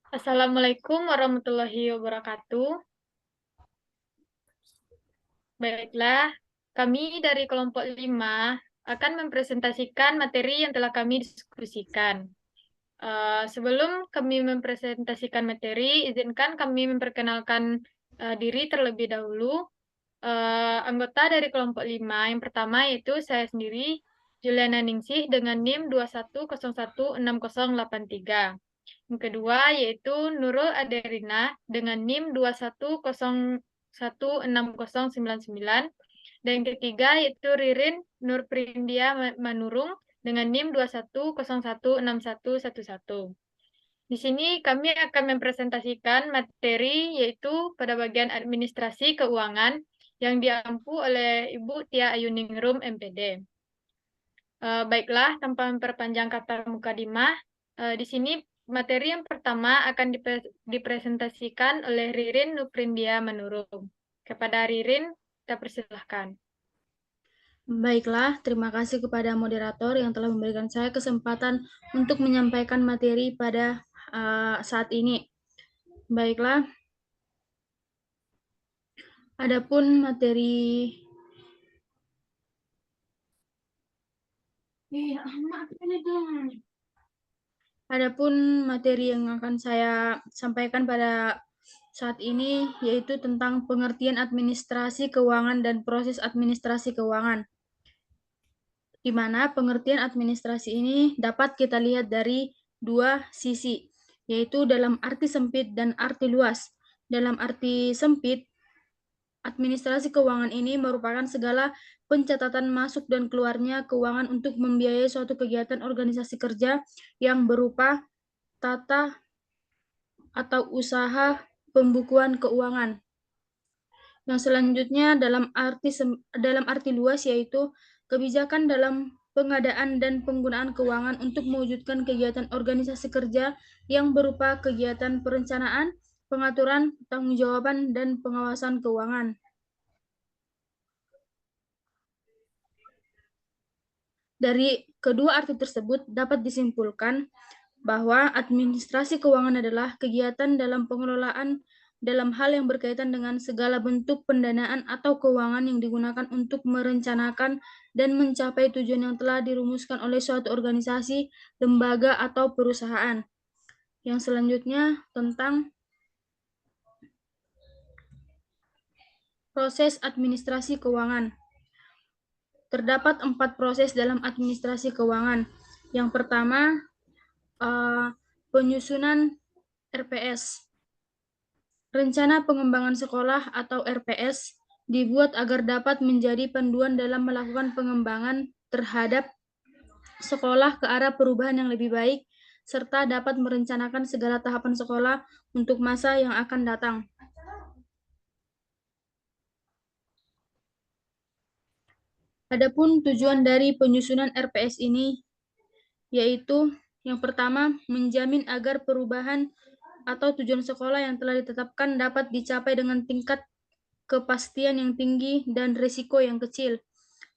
Assalamualaikum warahmatullahi wabarakatuh. Baiklah, kami dari kelompok 5 akan mempresentasikan materi yang telah kami diskusikan. Sebelum kami mempresentasikan materi, izinkan kami memperkenalkan diri terlebih dahulu. Anggota dari kelompok 5 yang pertama yaitu saya sendiri, Juliana Ningsih dengan NIM 210168083. Yang kedua yaitu Nurul Aderina dengan NIM 210169099. Dan yang ketiga yaitu Ririn Nurprindia Manurung dengan NIM 210161111. Di sini kami akan mempresentasikan materi yaitu pada bagian administrasi keuangan yang diampu oleh Ibu Tia Ayuningrum MPD. Baiklah, tanpa memperpanjang kata mukadimah, di sini materi yang pertama akan dipresentasikan oleh Ririn Nuprindia Manurung. Kepada Ririn, kita persilahkan. Baiklah, terima kasih kepada moderator yang telah memberikan saya kesempatan untuk menyampaikan materi pada saat ini. Baiklah, adapun materi yang akan saya sampaikan pada saat ini yaitu tentang pengertian administrasi keuangan dan proses administrasi keuangan, di mana pengertian administrasi ini dapat kita lihat dari dua sisi, yaitu dalam arti sempit dan arti luas. Dalam arti sempit, administrasi keuangan ini merupakan segala pencatatan masuk dan keluarnya keuangan untuk membiayai suatu kegiatan organisasi kerja yang berupa tata atau usaha pembukuan keuangan. Yang selanjutnya dalam arti luas yaitu kebijakan dalam pengadaan dan penggunaan keuangan untuk mewujudkan kegiatan organisasi kerja yang berupa kegiatan perencanaan, pengaturan, pertanggungjawaban, dan pengawasan keuangan. Dari kedua arti tersebut dapat disimpulkan bahwa administrasi keuangan adalah kegiatan dalam pengelolaan dalam hal yang berkaitan dengan segala bentuk pendanaan atau keuangan yang digunakan untuk merencanakan dan mencapai tujuan yang telah dirumuskan oleh suatu organisasi, lembaga, atau perusahaan. Yang selanjutnya tentang proses administrasi keuangan. Terdapat 4 proses dalam administrasi keuangan. Yang pertama, penyusunan RPS. Rencana Pengembangan Sekolah atau RPS dibuat agar dapat menjadi panduan dalam melakukan pengembangan terhadap sekolah ke arah perubahan yang lebih baik, serta dapat merencanakan segala tahapan sekolah untuk masa yang akan datang. Adapun tujuan dari penyusunan RPS ini yaitu yang pertama, menjamin agar perubahan atau tujuan sekolah yang telah ditetapkan dapat dicapai dengan tingkat kepastian yang tinggi dan risiko yang kecil.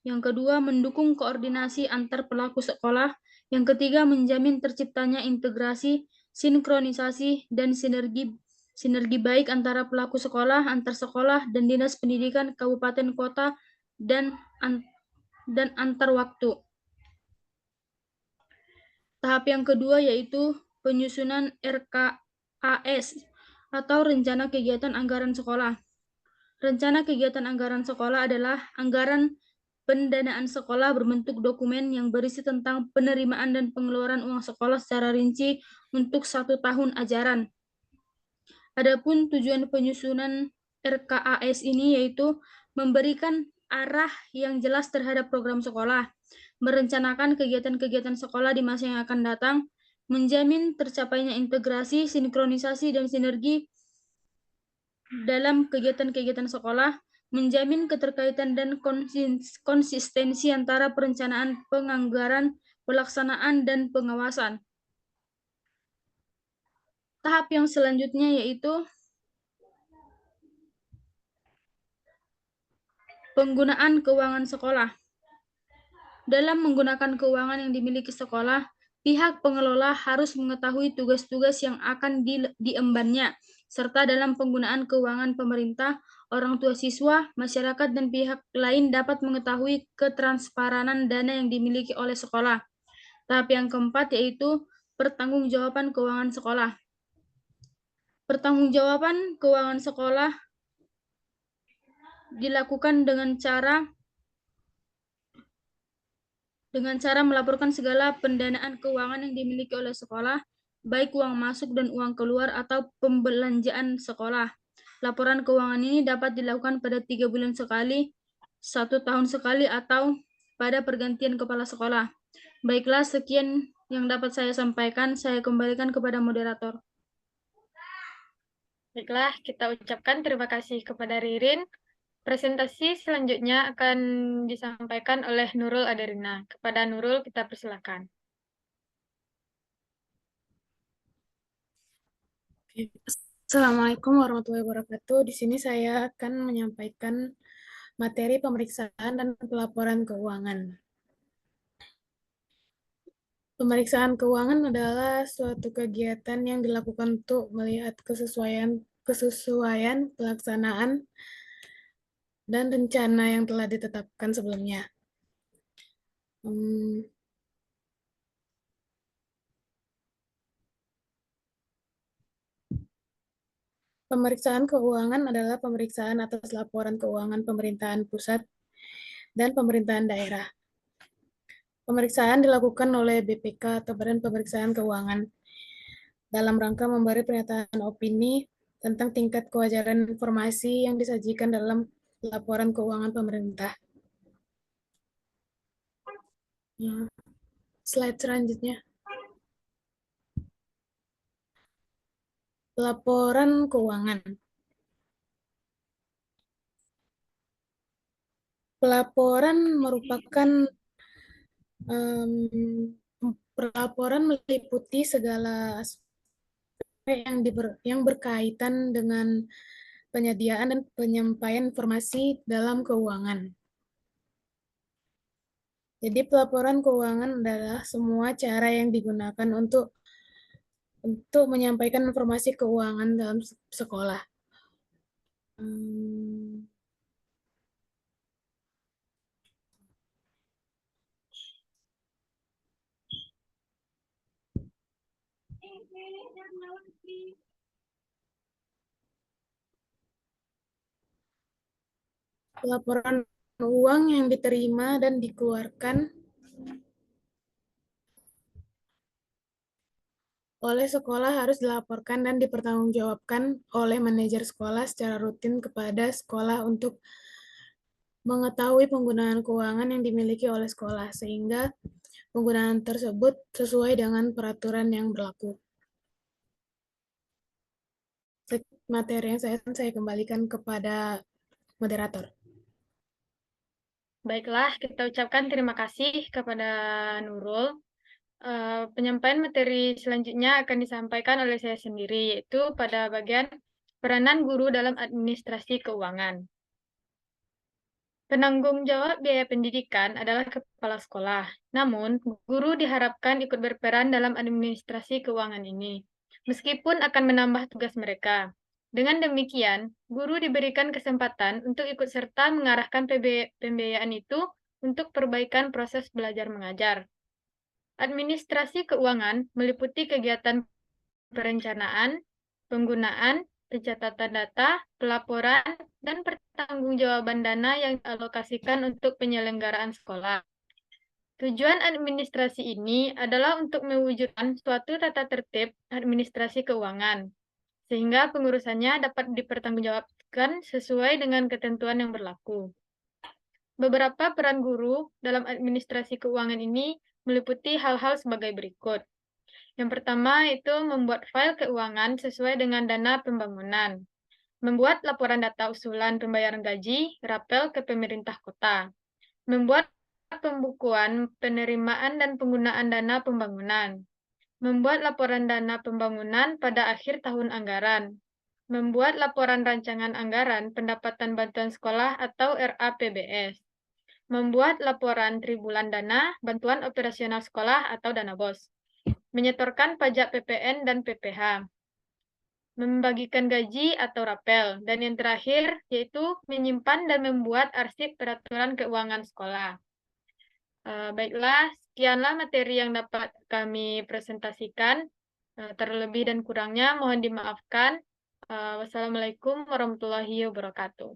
Yang kedua, mendukung koordinasi antar pelaku sekolah. Yang ketiga, menjamin terciptanya integrasi, sinkronisasi, dan sinergi baik antara pelaku sekolah, antar sekolah, dan dinas pendidikan kabupaten kota dan antar waktu. Tahap yang kedua yaitu penyusunan RKAS atau Rencana Kegiatan Anggaran Sekolah. Rencana Kegiatan Anggaran Sekolah adalah anggaran pendanaan sekolah berbentuk dokumen yang berisi tentang penerimaan dan pengeluaran uang sekolah secara rinci untuk 1 tahun ajaran. Adapun tujuan penyusunan RKAS ini yaitu memberikan arah yang jelas terhadap program sekolah, merencanakan kegiatan-kegiatan sekolah di masa yang akan datang, menjamin tercapainya integrasi, sinkronisasi, dan sinergi dalam kegiatan-kegiatan sekolah, menjamin keterkaitan dan konsistensi antara perencanaan, penganggaran, pelaksanaan, dan pengawasan. Tahap yang selanjutnya yaitu penggunaan keuangan sekolah. Dalam menggunakan keuangan yang dimiliki sekolah, Pihak pengelola harus mengetahui tugas-tugas yang akan diembannya, serta dalam penggunaan keuangan pemerintah, orang tua siswa, masyarakat, dan pihak lain dapat mengetahui ketransparanan dana yang dimiliki oleh sekolah. Tahap yang keempat yaitu pertanggungjawaban keuangan sekolah. Pertanggungjawaban keuangan sekolah dilakukan dengan cara melaporkan segala pendanaan keuangan yang dimiliki oleh sekolah, baik uang masuk dan uang keluar atau pembelanjaan sekolah. Laporan keuangan ini dapat dilakukan pada 3 bulan sekali, 1 tahun sekali, atau pada pergantian kepala sekolah. Baiklah, sekian yang dapat saya sampaikan. Saya kembalikan kepada moderator. Baiklah, kita ucapkan terima kasih kepada Ririn. Presentasi selanjutnya akan disampaikan oleh Nurul Adarina. Kepada Nurul, kita persilakan. Assalamualaikum warahmatullahi wabarakatuh. Di sini saya akan menyampaikan materi pemeriksaan dan pelaporan keuangan. Pemeriksaan keuangan adalah suatu kegiatan yang dilakukan untuk melihat kesesuaian pelaksanaan dan rencana yang telah ditetapkan sebelumnya. Pemeriksaan keuangan adalah pemeriksaan atas laporan keuangan pemerintahan pusat dan pemerintahan daerah. Pemeriksaan dilakukan oleh BPK atau Badan Pemeriksaan Keuangan dalam rangka memberi pernyataan opini tentang tingkat kewajaran informasi yang disajikan dalam laporan keuangan pemerintah. Slide selanjutnya. Laporan keuangan. Pelaporan merupakan pelaporan meliputi segala aspek yang berkaitan dengan penyediaan dan penyampaian informasi dalam keuangan. Jadi pelaporan keuangan adalah semua cara yang digunakan untuk menyampaikan informasi keuangan dalam sekolah. Laporan uang yang diterima dan dikeluarkan oleh sekolah harus dilaporkan dan dipertanggungjawabkan oleh manajer sekolah secara rutin kepada sekolah untuk mengetahui penggunaan keuangan yang dimiliki oleh sekolah, sehingga penggunaan tersebut sesuai dengan peraturan yang berlaku. Materi yang saya kembalikan kepada moderator. Baiklah, kita ucapkan terima kasih kepada Nurul. Penyampaian materi selanjutnya akan disampaikan oleh saya sendiri, yaitu pada bagian peranan guru dalam administrasi keuangan. Penanggung jawab biaya pendidikan adalah kepala sekolah. Namun, guru diharapkan ikut berperan dalam administrasi keuangan ini, meskipun akan menambah tugas mereka. Dengan demikian, guru diberikan kesempatan untuk ikut serta mengarahkan pembiayaan itu untuk perbaikan proses belajar mengajar. Administrasi keuangan meliputi kegiatan perencanaan, penggunaan, pencatatan data, pelaporan, dan pertanggungjawaban dana yang dialokasikan untuk penyelenggaraan sekolah. Tujuan administrasi ini adalah untuk mewujudkan suatu tata tertib administrasi keuangan, sehingga pengurusannya dapat dipertanggungjawabkan sesuai dengan ketentuan yang berlaku. Beberapa peran guru dalam administrasi keuangan ini meliputi hal-hal sebagai berikut. Yang pertama itu membuat file keuangan sesuai dengan dana pembangunan. Membuat laporan data usulan pembayaran gaji, rapel ke pemerintah kota. Membuat pembukuan penerimaan dan penggunaan dana pembangunan. Membuat laporan dana pembangunan pada akhir tahun anggaran. Membuat laporan rancangan anggaran pendapatan bantuan sekolah atau RAPBS. Membuat laporan tribulan dana bantuan operasional sekolah atau dana BOS. menyetorkan pajak PPN dan PPh, membagikan gaji atau rapel, dan yang terakhir yaitu menyimpan dan membuat arsip peraturan keuangan sekolah. Baiklah, sekianlah materi yang dapat kami presentasikan. Terlebih dan kurangnya mohon dimaafkan. Wassalamualaikum warahmatullahi wabarakatuh.